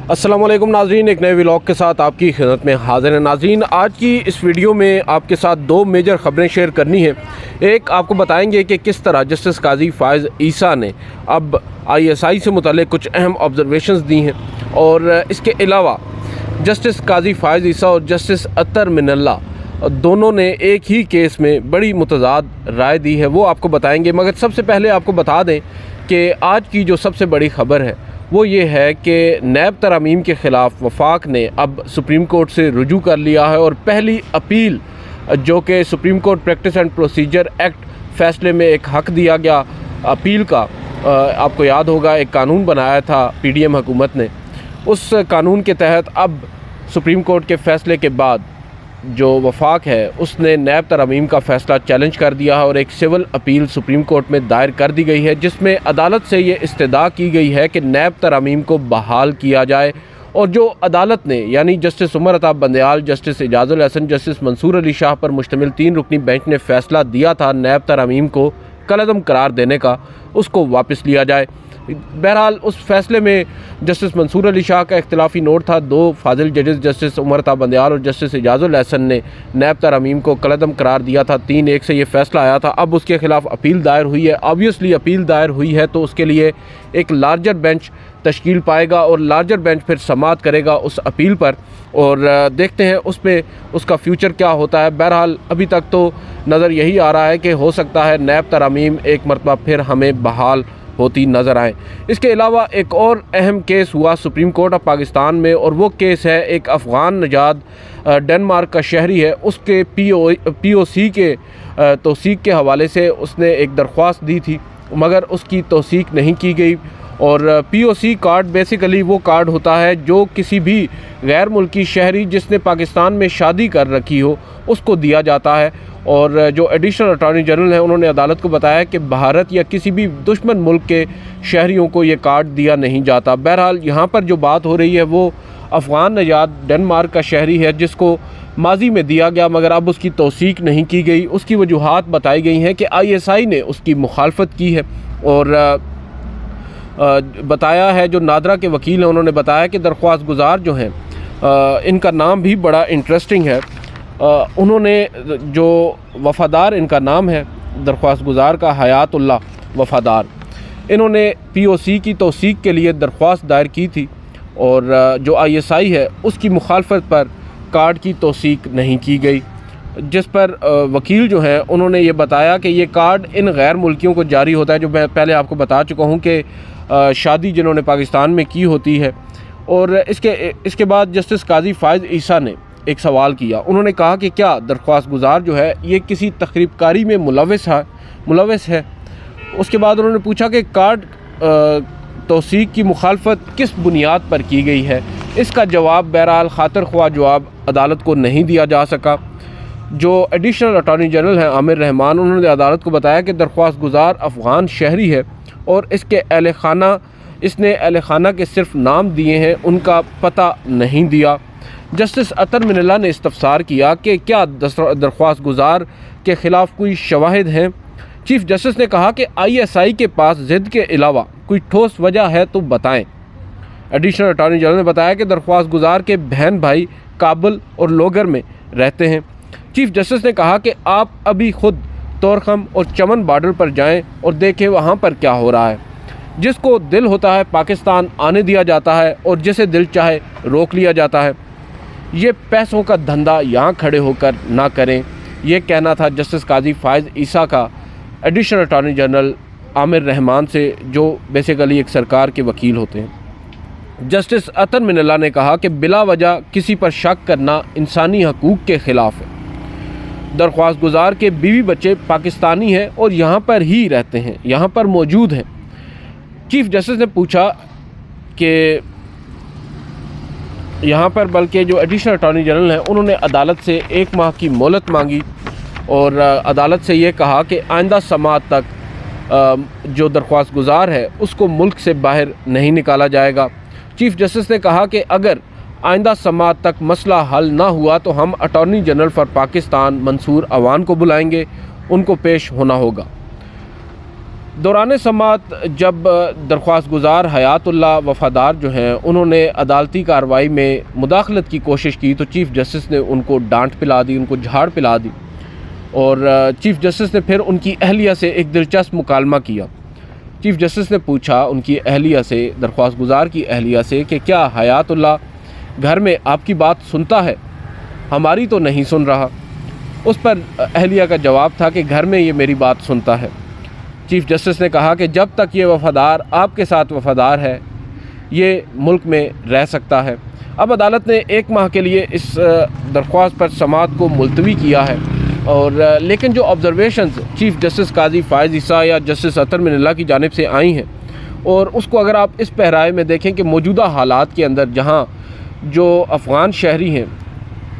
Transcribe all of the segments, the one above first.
अस्सलाम वालेकुम नाज़रीन, एक नए व्लॉग के साथ आपकी खिदमत में हाज़िर है। नाज़रीन, आज की इस वीडियो में आपके साथ दो मेजर ख़बरें शेयर करनी है। एक, आपको बताएंगे कि किस तरह जस्टिस काजी फ़ाइज़ ईसा ने अब ISI से मुताल्लिक़ कुछ अहम ऑब्ज़रवेशंस दी हैं, और इसके अलावा जस्टिस काजी फ़ाइज़ ईसा और जस्टिस अतर मिनल्ला दोनों ने एक ही केस में बड़ी मुतज़ाद राय दी है, वो आपको बताएंगे। मगर सबसे पहले आपको बता दें कि आज की जो सबसे बड़ी ख़बर है वो ये है कि नैब तरमीम के ख़िलाफ़ वफाक ने अब सुप्रीम कोर्ट से रुजू कर लिया है, और पहली अपील जो कि supreme court practice and procedure act फ़ैसले में एक हक़ दिया गया अपील का, आपको याद होगा एक कानून बनाया था PDM हुकूमत ने। उस कानून के तहत अब सुप्रीम कोर्ट के फ़ैसले के बाद जो वफाक है उसने नैब तरमीम का फ़ैसला चैलेंज कर दिया है, और एक सिविल अपील सुप्रीम कोर्ट में दायर कर दी गई है, जिसमें अदालत से ये इस्तदा की गई है कि नैब तरमीम को बहाल किया जाए। और जो अदालत ने यानी justice Umar Ata Bandial, justice Ejazul Hasan, justice Mansoor Ali Shah पर मुश्तमिल 3 रुकनी बेंच ने फ़ैसला दिया था नैब तरमीम को कलअदम करार देने का, उसको वापस लिया जाए। बहरहाल उस फैसले में जस्टिस मंसूर अली शाह का इख्तिलाफी नोट था। 2 फाजिल जजेस जस्टिस उमर अता बंदयाल और जस्टिस एजाजुल हसन ने नैब तरमीम को कलअदम करार दिया था। 3-1 से ये फ़ैसला आया था। अब उसके ख़िलाफ़ अपील दायर हुई है। ऑब्वियसली अपील दायर हुई है तो उसके लिए एक लार्जर बेंच तश्कील पाएगा, और लार्जर बेंच फिर समाअत करेगा उस अपील पर, और देखते हैं उस पर उसका फ्यूचर क्या होता है। बहरहाल अभी तक तो नज़र यही आ रहा है कि हो सकता है नैब तरमीम एक मरतबा फिर हमें बहाल होती नज़र आए। इसके अलावा एक और अहम केस हुआ सुप्रीम कोर्ट ऑफ पाकिस्तान में, और वो केस है एक अफ़गान नजाद डेनमार्क का शहरी है, उसके POC के तौसीक के हवाले से उसने एक दरख्वास्त दी थी, मगर उसकी तौसीक नहीं की गई। और POC कार्ड बेसिकली वो कार्ड होता है जो किसी भी गैर मुल्की शहरी जिसने पाकिस्तान में शादी कर रखी हो उसको दिया जाता है। और जो एडिशनल अटॉर्नी जनरल हैं उन्होंने अदालत को बताया कि भारत या किसी भी दुश्मन मुल्क के शहरियों को ये कार्ड दिया नहीं जाता। बहरहाल यहाँ पर जो बात हो रही है वो अफ़गान नजाद डेनमार्क का शहरी है जिसको माजी में दिया गया, मगर अब उसकी तौसीक नहीं की गई। उसकी वजूहात बताई गई हैं कि ISI ने उसकी मुखालफत की है, और बताया है जो नादरा के वकील हैं उन्होंने बताया कि दरख्वास्त गुजार जो हैं इनका नाम भी बड़ा इंटरेस्टिंग है। उन्होंने जो वफ़ादार इनका नाम है दरख्वास्त गुजार का हयातुल्लाह वफ़ादार, इन्होंने POC की तौसीक के लिए दरख्वास्त दायर की थी, और जो ISI है उसकी मुखालफत पर कार्ड की तौसीक नहीं की गई, जिस पर वकील जो हैं उन्होंने ये बताया कि ये कार्ड इन गैर मुल्कियों को जारी होता है, जो मैं पहले आपको बता चुका हूँ कि शादी जिन्होंने पाकिस्तान में की होती है। और इसके बाद जस्टिस काजी फ़ाइज़ ईसा ने एक सवाल किया। उन्होंने कहा कि क्या दरख्वास्त गुजार जो है ये किसी तखरीबकारी में मुलव्वस है। उसके बाद उन्होंने पूछा कि कार्ड तौसीक की मुखालफत किस बुनियाद पर की गई है। इसका जवाब बहरहाल खातिर ख्वाह जवाब अदालत को नहीं दिया जा सका। जो एडिशनल अटॉर्नी जनरल हैं आमिर रहमान, उन्होंने अदालत को बताया कि दरख्वास्त गुजार अफ़गान शहरी है, और इसने अहल खाना के सिर्फ नाम दिए हैं, उनका पता नहीं दिया। जस्टिस अतर मिनल्ला ने इस्तफसार किया कि क्या दरख्वास्त गुजार के ख़िलाफ़ कोई शवाहिद हैं। चीफ जस्टिस ने कहा कि ISI के पास ज़िद के अलावा कोई ठोस वजह है तो बताएं। एडिशनल अटॉर्नी जनरल ने बताया कि दरख्वास्त गुजार के बहन भाई काबुल और लोगर में रहते हैं। चीफ जस्टिस ने कहा कि आप अभी खुद तोरखम और चमन बॉर्डर पर जाएं और देखें वहाँ पर क्या हो रहा है। जिसको दिल होता है पाकिस्तान आने दिया जाता है, और जिसे दिल चाहे रोक लिया जाता है। ये पैसों का धंधा यहाँ खड़े होकर ना करें, ये कहना था जस्टिस काजी फ़ाइज़ ईसा का additional attorney general Aamir Rahman से, जो बेसिकली एक सरकार के वकील होते हैं। जस्टिस अतर मिनल्ला ने कहा कि बिला वजह किसी पर शक करना इंसानी हकूक़ के ख़िलाफ़ है। दरख्वास्त गुजार के बीवी बच्चे पाकिस्तानी हैं और यहाँ पर ही रहते हैं, यहाँ पर मौजूद हैं। चीफ जस्टिस ने पूछा कि यहाँ पर, बल्कि जो एडिशनल अटॉर्नी जनरल हैं उन्होंने अदालत से 1 माह की मोहलत मांगी, और अदालत से ये कहा कि आइंदा समाअत तक जो दरख्वास्त गुजार है उसको मुल्क से बाहर नहीं निकाला जाएगा। चीफ जस्टिस ने कहा कि अगर आइंदा समाअत तक मसला हल ना हुआ तो हम attorney general for Pakistan Mansoor Awan को बुलाएंगे, उनको पेश होना होगा। दौरान समाअत जब दरख्वास्त गुजार हयातुल्लाह वफ़ादार जो हैं उन्होंने अदालती कार्रवाई में मुदाखलत की कोशिश की तो चीफ़ जस्टिस ने उनको डांट पिला दी, उनको झाड़ पिला दी। और चीफ़ जस्टिस ने फिर उनकी अहलिया से एक दिलचस्प मुकालमा किया। चीफ़ जस्टिस ने पूछा उनकी अहलिया से, दरख्वास्त गुजार की अहलिया से, कि क्या हयातुल्लाह घर में आपकी बात सुनता है? हमारी तो नहीं सुन रहा। उस पर अहलिया का जवाब था कि घर में ये मेरी बात सुनता है। चीफ़ जस्टिस ने कहा कि जब तक ये वफ़ादार आपके साथ वफ़ादार है ये मुल्क में रह सकता है। अब अदालत ने 1 माह के लिए इस दरख्वास्त पर समाअत को मुलतवी किया है। और लेकिन जो ऑब्ज़रवेशंस चीफ़ जस्टिस काजी फ़ाइज़ ईसा या जस्टिस अतर मिनल्ला की जानिब से आई हैं, और उसको अगर आप इस पहराए में देखें कि मौजूदा हालात के अंदर जहाँ जो अफ़गान शहरी हैं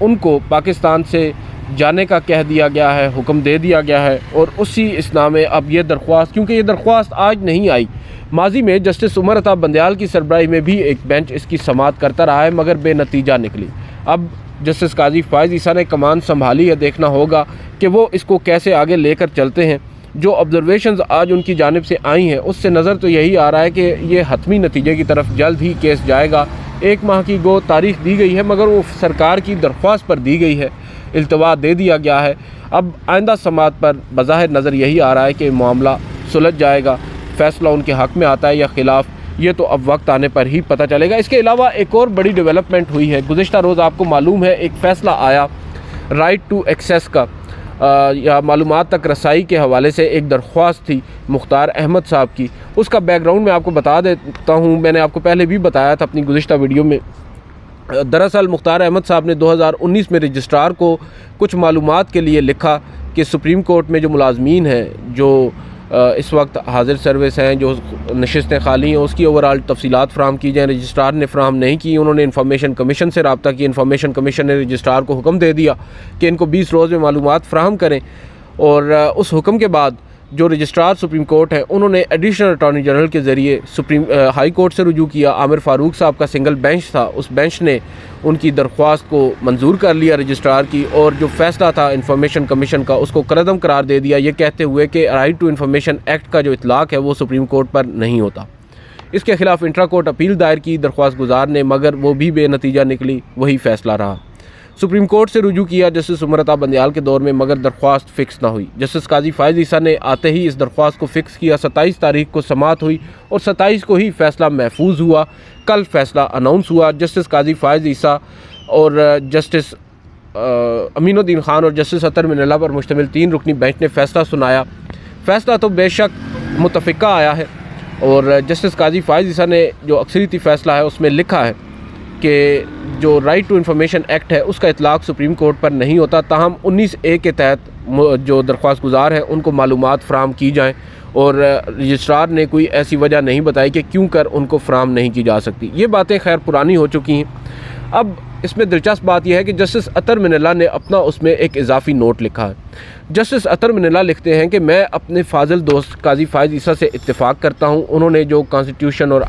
उनको पाकिस्तान से जाने का कह दिया गया है, हुक्म दे दिया गया है, और उसी इसना में अब ये दरख्वास्त, क्योंकि ये दरख्वास्त आज नहीं आई, माजी में जस्टिस उमर अता बंदयाल की सरबराही में भी एक बेंच इसकी समाअत करता रहा है मगर बेनतीजा निकली। अब जस्टिस काजी फ़ाइज़ ईसा ने कमान संभाली है, देखना होगा कि वो इसको कैसे आगे लेकर चलते हैं। जो ऑब्ज़रवेशंस आज उनकी जानिब से आई हैं उससे नज़र तो यही आ रहा है कि ये हतमी नतीजे की तरफ जल्द ही केस जाएगा। 1 माह की गो तारीख दी गई है मगर वो सरकार की दरख्वास्त पर दी गई है, इल्तवा दे दिया गया है। अब आइंदा समाअत पर बज़ाहिर नज़र यही आ रहा है कि मामला सुलझ जाएगा, फ़ैसला उनके हक़ में आता है या ख़िलाफ़, ये तो अब वक्त आने पर ही पता चलेगा। इसके अलावा एक और बड़ी डेवलपमेंट हुई है। गुज़िश्ता रोज़ आपको मालूम है एक फ़ैसला आया राइट टू एक्सेस का, या मालूमात तक रसाई के हवाले से एक दरख्वास्त थी मुख्तार अहमद साहब की। उसका बैकग्राउंड मैं आपको बता देता हूँ, मैंने आपको पहले भी बताया था अपनी गुज़िश्ता वीडियो में। दरअसल मुख्तार अहमद साहब ने 2019 में रजिस्ट्रार को कुछ मालूमात के लिए लिखा कि सुप्रीम कोर्ट में जो मुलाजमीन हैं, जो इस वक्त हाजिर सर्विस हैं, जो नशिस्तें खाली हैं, उसकी ओवरऑल तफसीलात फ़राहम की जाएँ। रजिस्ट्रार ने फ़राहम नहीं की, उन्होंने इंफॉर्मेशन कमीशन से रब्ता किया। इंफॉर्मेशन कमीशन ने रजिस्ट्रार को हुक्म दे दिया कि इनको 20 रोज़ में मालूमात फ़राहम करें। और उस हुक्म के बाद जो रजिस्ट्रार सुप्रीम कोर्ट है उन्होंने एडिशनल अटॉर्नी जनरल के ज़रिए हाई कोर्ट से रुजू किया। आमिर फ़ारूक साहब का सिंगल बेंच था, उस बेंच ने उनकी दरख्वास्त को मंजूर कर लिया रजिस्ट्रार की, और जो फ़ैसला था इंफॉर्मेशन कमीशन का उसको कलअदम करार दे दिया, ये कहते हुए कि राइट टू इंफॉर्मेशन एक्ट का जो इतलाक़ है वो सुप्रीम कोर्ट पर नहीं होता। इसके ख़िलाफ़ इंट्रा कोर्ट अपील दायर की दरख्वास्त गुजार ने, मगर वो भी बेनतीजा निकली, वही फ़ैसला रहा। सुप्रीम कोर्ट से रुजू किया जस्टिस उमर अता बंदयाल के दौर में, मगर दरख्वास्त फ़िक्स ना हुई। जस्टिस काजी फ़ाइज़ ईसा ने आते ही इस दरख्वास्त को फ़िक्स किया। 27 तारीख को समाअत हुई और 27 को ही फ़ैसला महफूज हुआ। कल फ़ैसला अनाउंस हुआ। जस्टिस काजी फ़ाइज़ ईसा और जस्टिस अमीनुद्दीन ख़ान और जस्टिस अतर मिनल्ला पर मुश्तमिल 3 रुकनी बेंच ने फ़ैसला सुनाया। फ़ैसला तो बेशक मुतफ़िक़ा आया है, और जस्टिस काजी फ़ाइज़ ईसा ने जो अक्सरियती फ़ैसला है उसमें लिखा है कि जो राइट टू इंफॉर्मेशन एक्ट है उसका इतलाक़ सुप्रीम कोर्ट पर नहीं होता, ताहम 19A के तहत जो दरख्वास्त गुजार हैं उनको मालूमात फ़राहम की जाएँ, और रजिस्ट्रार ने कोई ऐसी वजह नहीं बताई कि क्यों कर उनको फ़राहम नहीं की जा सकती। ये बातें खैर पुरानी हो चुकी हैं। अब इसमें दिलचस्प बात यह है कि जस्टिस अतर मिनल्ला ने अपना उसमें एक इजाफ़ी नोट लिखा है। जस्टिस अतर मिनल्ला लिखते हैं कि मैं अपने फाजिल दोस्त काजी फ़ाइज़ ईसा से इत्तेफ़ाक करता हूँ। उन्होंने जो कॉन्स्टिट्यूशन और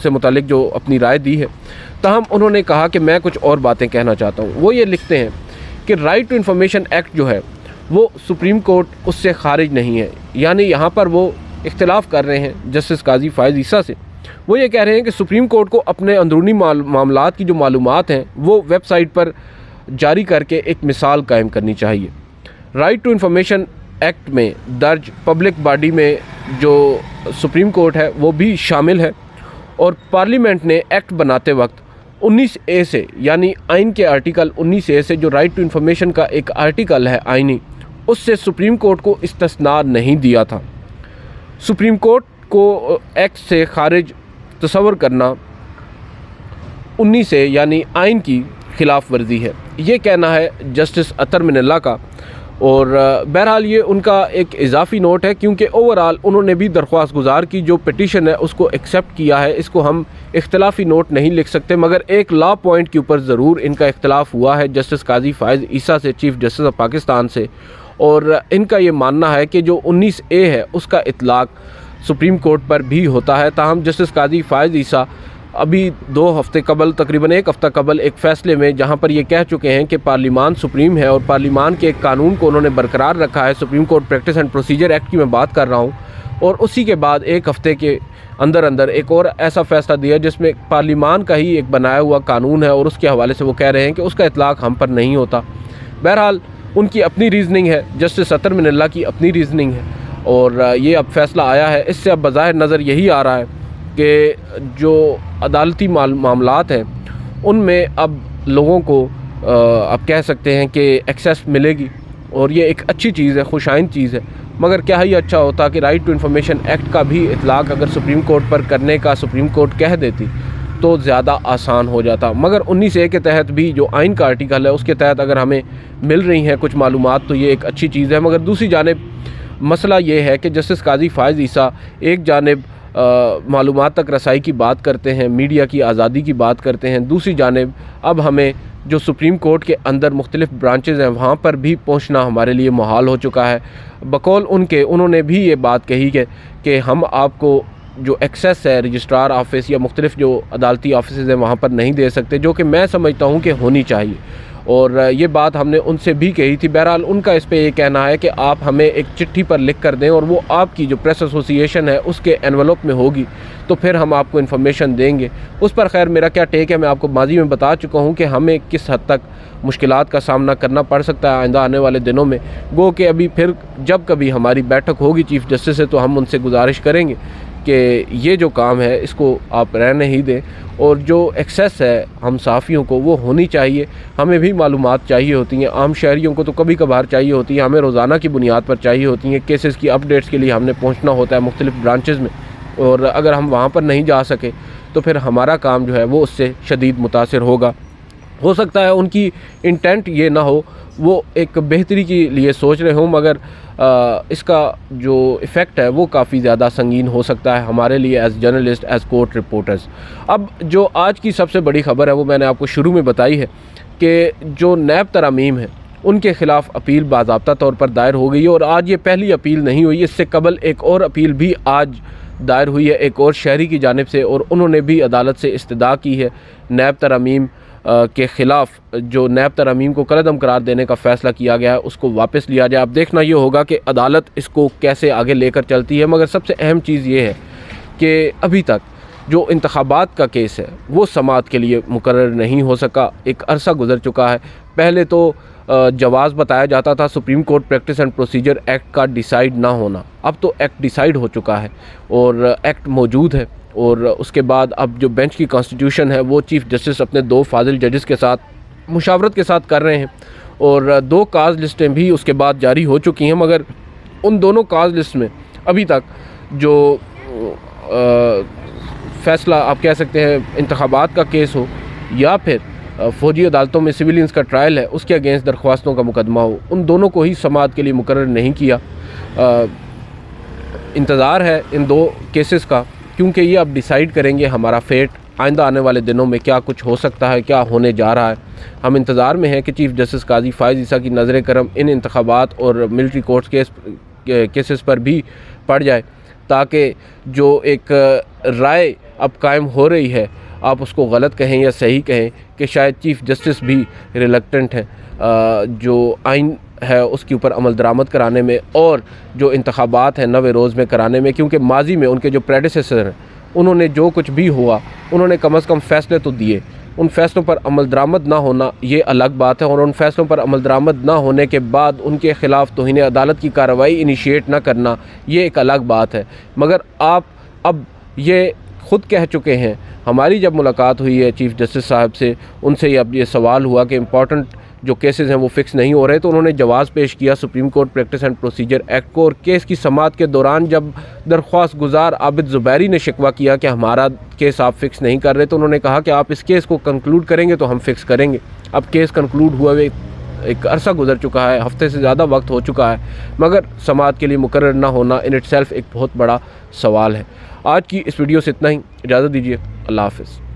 से मुतालिक जो अपनी राय दी है, ताहम उन्होंने कहा कि मैं कुछ और बातें कहना चाहता हूँ। वो ये लिखते हैं कि राइट टू इंफॉर्मेशन एक्ट जो है वो सुप्रीम कोर्ट उससे खारिज नहीं है। यानी यहाँ पर वो इख्तिलाफ़ कर रहे हैं जस्टिस काजी फ़ाइज़ ईसा से। वो ये कह रहे हैं कि सुप्रीम कोर्ट को अपने अंदरूनी मामलात की जो मालूमात हैं वो वेबसाइट पर जारी करके एक मिसाल कायम करनी चाहिए। राइट टू इंफॉर्मेशन एक्ट में दर्ज पब्लिक बॉडी में जो सुप्रीम कोर्ट है वो भी शामिल है, और पार्लियामेंट ने एक्ट बनाते वक्त 19A से, यानी आइन के आर्टिकल 19A से, जो राइट टू इंफॉर्मेशन का एक आर्टिकल है आइनी, उससे सुप्रीम कोर्ट को इस्तिस्ना नहीं दिया था। सुप्रीम कोर्ट को एक्ट से खारिज तस्वर करना 19A यानी आइन की खिलाफ वर्जी है, ये कहना है जस्टिस अतर मिनल्ला का। और बहरहाल ये उनका एक इजाफ़ी नोट है, क्योंकि ओवरऑल उन्होंने भी दरख्वास्त गुजार की जो पिटीशन है उसको एक्सेप्ट किया है। इसको हम इख्तलाफी नोट नहीं लिख सकते, मगर एक लॉ पॉइंट के ऊपर ज़रूर इनका इख्तलाफ हुआ है जस्टिस काजी फ़ाइज़ ईसा से, चीफ़ जस्टिस ऑफ पाकिस्तान से। और इनका ये मानना है कि जो 19A है उसका इतलाक़ सुप्रीम कोर्ट पर भी होता है। ताहम जस्टिस काजी फ़ाइज़ ईसा अभी 2 हफ्ते कबल, तकरीबन 1 हफ़्ता कबल एक फ़ैसले में जहाँ पर ये कह चुके हैं कि पार्लिमान सुप्रीम है और पार्लिमान के एक कानून को उन्होंने बरकरार रखा है। Supreme court practice and procedure act की मैं बात कर रहा हूँ। और उसी के बाद एक हफ़्ते के अंदर अंदर एक और ऐसा फ़ैसला दिया जिसमें पार्लिमान का ही एक बनाया हुआ कानून है और उसके हवाले से वो कह रहे हैं कि उसका इतलाक़ हम पर नहीं होता। बहरहाल उनकी अपनी रीज़निंग है, जस्टिस अतर मिनल्ला की अपनी रीज़निंग है और ये अब फ़ैसला आया है। इससे अब बज़ाहिर नज़र यही आ रहा है कि जो अदालती मामलात हैं उनमें अब लोगों को अब कह सकते हैं कि एक्सेस मिलेगी और ये एक अच्छी चीज़ है, खुशाइंद चीज़ है। मगर क्या ही अच्छा होता कि राइट टू इन्फॉर्मेशन एक्ट का भी इतलाक़ अगर सुप्रीम कोर्ट पर करने का सुप्रीम कोर्ट कह देती तो ज़्यादा आसान हो जाता। मगर 19A के तहत भी जो आइन का आर्टिकल है उसके तहत अगर हमें मिल रही हैं कुछ मालूमात तो ये एक अच्छी चीज़ है। मगर दूसरी जानिब मसला ये है कि जस्टिस काजी फ़ाइज़ ईसा एक जानिब मालूमात तक रसाई की बात करते हैं, मीडिया की आज़ादी की बात करते हैं, दूसरी जानिब अब हमें जो सुप्रीम कोर्ट के अंदर मुख्तलिफ़ ब्रांचेज़ हैं वहाँ पर भी पहुँचना हमारे लिए मुहाल हो चुका है। बकौल उन्होंने भी ये बात कही कि हम आपको जो एक्सेस है रजिस्ट्रार ऑफिस या मुख्तलिफ़ जो अदालती ऑफिस हैं वहाँ पर नहीं दे सकते, जो कि मैं समझता हूँ कि होनी चाहिए और ये बात हमने उनसे भी कही थी। बहरहाल उनका इस पर ये कहना है कि आप हमें एक चिट्ठी पर लिख कर दें और वो आपकी जो प्रेस एसोसिएशन है उसके एनवलप में होगी तो फिर हम आपको इन्फॉर्मेशन देंगे। उस पर खैर मेरा क्या टेक है, मैं आपको माजी में बता चुका हूँ कि हमें किस हद तक मुश्किलात का सामना करना पड़ सकता है आइंदा आने वाले दिनों में। गो कि अभी फिर जब कभी हमारी बैठक होगी चीफ़ जस्टिस से तो हम उनसे गुजारिश करेंगे कि ये जो काम है इसको आप रहने ही दें और जो एक्सेस है हम सहाफ़ियों को वो होनी चाहिए। हमें भी मालूमात चाहिए होती हैं, आम शहरियों को तो कभी कभार चाहिए होती है, हमें रोज़ाना की बुनियाद पर चाहिए होती हैं। केसेस की अपडेट्स के लिए हमने पहुंचना होता है मुख्तलिफ़ ब्रांचेज़ में और अगर हम वहाँ पर नहीं जा सके तो फिर हमारा काम जो है वो उससे शदीद मुतासिर होगा। हो सकता है उनकी इंटेंट ये ना हो, वो एक बेहतरी के लिए सोच रहे हों, मगर इसका जो इफ़ेक्ट है वो काफ़ी ज़्यादा संगीन हो सकता है हमारे लिए as journalist, as court reporters. अब जो आज की सबसे बड़ी ख़बर है वो मैंने आपको शुरू में बताई है कि जो नैब तरमीम है उनके ख़िलाफ़ अपील बाज़ाब्ता तौर पर दायर हो गई है और आज ये पहली अपील नहीं हुई, इससे कबल एक और अपील भी आज दायर हुई है एक और शहरी की जानिब से और उन्होंने भी अदालत से इस्तदा की है नैब तरमीम के ख़िलाफ़ जो नैब तरमीम को कलअदम करार देने का फ़ैसला किया गया है उसको वापस लिया जाए। अब देखना ये होगा कि अदालत इसको कैसे आगे लेकर चलती है। मगर सबसे अहम चीज़ ये है कि अभी तक जो इंतखाबात का केस है वो समाअत के लिए मुकर्रर नहीं हो सका। एक अरसा गुजर चुका है। पहले तो जवाज़ बताया जाता था supreme court practice and procedure act का डिसाइड ना होना, अब तो एक्ट डिसाइड हो चुका है और एक्ट मौजूद है और उसके बाद अब जो बेंच की कॉन्स्टिट्यूशन है वो चीफ़ जस्टिस अपने 2 फाजिल जजेस के साथ मुशावरत के साथ कर रहे हैं और 2 काज लिस्टें भी उसके बाद जारी हो चुकी हैं। मगर उन दोनों काज लिस्ट में अभी तक जो फ़ैसला आप कह सकते हैं इंतखाबात का केस हो या फिर फ़ौजी अदालतों में सिविलियंस का ट्रायल है उसके अगेंस्ट दरख्वास्तों का मुकदमा हो, उन दोनों को ही समाअत के लिए मुकर्रर नहीं किया। इंतज़ार है इन 2 केसेस का क्योंकि ये अब डिसाइड करेंगे हमारा फेट, आइंदा आने वाले दिनों में क्या कुछ हो सकता है, क्या होने जा रहा है। हम इंतज़ार में हैं कि चीफ़ जस्टिस काजी फ़ाइज़ ईसा की नज़र करम इन इंतखाबात और मिलिट्री कोर्ट्स केसेस पर भी पड़ जाए ताकि जो एक राय अब कायम हो रही है, आप उसको गलत कहें या सही कहें, कि शायद चीफ़ जस्टिस भी रिलक्टेंट हैं जो आइन है उसके ऊपर अमल दरामद कराने में और जो इंतखाबात हैं नवे रोज़ में कराने में, क्योंकि माजी में उनके जो प्रेडिसेसर हैं उन्होंने जो कुछ भी हुआ उन्होंने कम अज़ कम फ़ैसले तो दिए। उन फ़ैसलों पर अमल दरामद ना होना ये अलग बात है और उन फ़ैसलों पर अमल दरामद ना होने के बाद उनके ख़िलाफ़ तौहीन अदालत की कार्रवाई इनिशिएट ना करना ये एक अलग बात है। मगर आप अब ये ख़ुद कह चुके हैं, हमारी जब मुलाकात हुई है चीफ़ जस्टिस साहब से, उनसे अब ये सवाल हुआ कि इम्पॉर्टेंट जो केसेस हैं वो फ़िक्स नहीं हो रहे, तो उन्होंने जवाज़ पेश किया supreme court practice and procedure act को। और केस की समाअत के दौरान जब दरख्वास्त गुजार आबिद ज़ुबैरी ने शिकवा किया कि हमारा केस आप फ़िक्स नहीं कर रहे, तो उन्होंने कहा कि आप इस केस को कंक्लूड करेंगे तो हम फ़िक्स करेंगे। अब केस कंक्लूड हुआ एक अरसा गुजर चुका है, हफ्ते से ज़्यादा वक्त हो चुका है, मगर समाअत के लिए मुकर्रर ना होना इन इटसेल्फ एक बहुत बड़ा सवाल है। आज की इस वीडियो से इतना ही, इजाज़त दीजिए, अल्लाह हाफ़िज़।